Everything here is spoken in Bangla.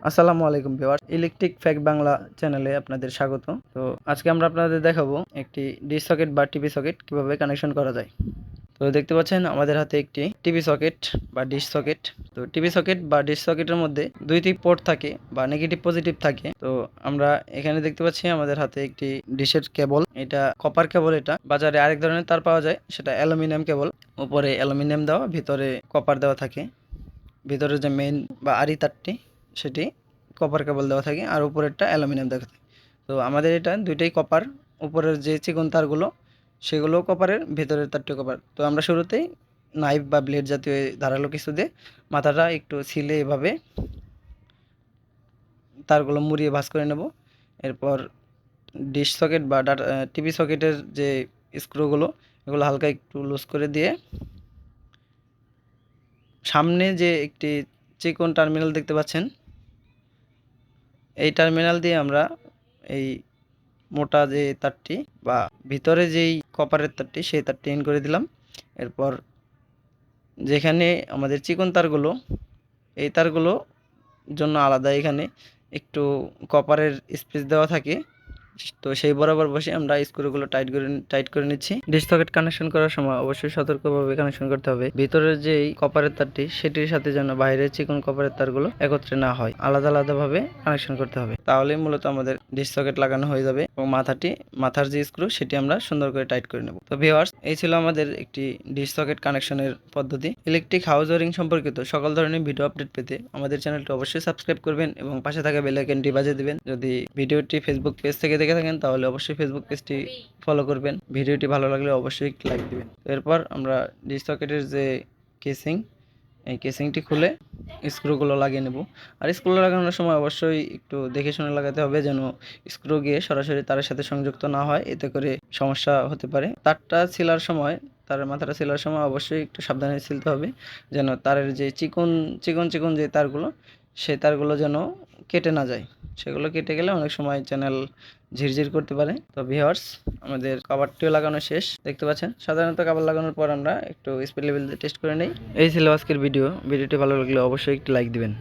আসসালামু আলাইকুম ভিউয়ার্স, ইলেকট্রিক ফ্যাক্ট বাংলা চ্যানেলে আপনাদের স্বাগত। তো আজকে আমরা আপনাদের দেখাবো একটি ডিশ সকেট বা টিভি সকেট কিভাবে কানেকশন করা যায়। তো দেখতে পাচ্ছেন আমাদের হাতে একটি টিভি সকেট বা ডিশ সকেট। তো টিভি সকেট বা ডিশ সকেটের মধ্যে দুইটি পোর্ট থাকে বা নেগেটিভ পজিটিভ থাকে। তো আমরা এখানে দেখতে পাচ্ছি আমাদের হাতে একটি ডিশের কেবল, এটা কপার কেবল। এটা বাজারে আরেক ধরনের তার পাওয়া যায়, সেটা অ্যালুমিনিয়াম কেবল। উপরে অ্যালুমিনিয়াম দেওয়া, ভিতরে কপার দেওয়া থাকে। ভিতরে যে মেইন বা আড়ি তারটি সেটি কপার কেবল দেওয়া থাকে আর উপরেরটা অ্যালুমিনিয়াম দেওয়া থাকে। তো আমাদের এটা দুইটাই কপার। উপরের যে চিকন তারগুলো সেগুলো কপারের, ভেতরের তারটি কপার। তো আমরা শুরুতেই নাইফ বা ব্লেড জাতীয় ধারালো কিছু দিয়ে মাথাটা একটু ছিলে এভাবে তারগুলো মুড়িয়ে ভাঁজ করে নেব। এরপর ডিশ সকেট বা টিভি সকেটের যে স্ক্রুগুলো এগুলো হালকা একটু লুজ করে দিয়ে সামনে যে একটি চিকন টার্মিনাল দেখতে পাচ্ছেন, এই টার্মিনাল দিয়ে আমরা এই মোটা যে তারটি বা ভিতরে যেই কপারের তারটি সেই তারটি ইন করে দিলাম। এরপর যেখানে আমাদের চিকন তারগুলো, এই তারগুলো জন্য আলাদা এখানে একটু কপারের স্পেস দেওয়া থাকে। তো সেই বরাবর বসে আমরা স্ক্রুগুলো টাইট করে নিচ্ছি। ডিশ সকেট কানেকশন করার সময় অবশ্যই সতর্কভাবে কানেকশন করতে হবে। ভিতরের যে কপারের তারটি সেটির সাথে যেন বাইরের চিকন কপারের তারগুলো একত্রে না হয়, আলাদা আলাদাভাবে কানেকশন করতে হবে। তাহলে মূলত আমাদের ডিশ সকেট লাগানো হয়ে যাবে এবং মাথার যে স্ক্রু সেটি আমরা সুন্দর করে টাইট করে নেব। তো ভিউয়ার্স, এই ছিল আমাদের একটি ডিশ সকেট কানেকশনের পদ্ধতি। ইলেকট্রিক হাউস ওয়ারিং সম্পর্কিত সকল ধরনের ভিডিও আপডেট পেতে আমাদের চ্যানেলটি অবশ্যই সাবস্ক্রাইব করবেন এবং পাশে থাকা বেল আইকনটি বাজিয়ে দিবেন। যদি ভিডিওটি ফেসবুক পেজ থেকে দেখে থাকেন তাহলে অবশ্যই ফেসবুক পেজটি ফলো করবেন। ভিডিওটি ভালো লাগলে অবশ্যই একটি লাইক দিবেন। এরপর আমরা ডিশ সকেটের যে কেসিং, এই কেসিংটি খুলে স্ক্রুগুলো লাগিয়ে নেব। আর স্ক্রু লাগানোর সময় অবশ্যই একটু দেখে শুনে লাগাতে হবে, যেন স্ক্রু গিয়ে সরাসরি তারের সাথে সংযুক্ত না হয়, এতে করে সমস্যা হতে পারে। তারটা ছিলার সময়, তারের মাথাটা ছিলার সময় অবশ্যই একটু সাবধানে ছিলতে হবে, যেন তারের যে চিকন চিকন চিকন যে তারগুলো সেই তারগুলো যেন কেটে না যায়। সেগুলো কেটে গেলে অনেক সময় চ্যানেল ঝিরঝির করতে পারে। তো ভিউয়ার্স, আমাদের কভারটিও লাগানো শেষ। দেখতে পাচ্ছেন, সাধারণত কভার লাগানোর পর আমরা একটু স্পিড লেভেল টেস্ট করে নেই। এই ছিল আজকের ভিডিওটি ভালো লাগলে অবশ্যই একটি লাইক দিবেন।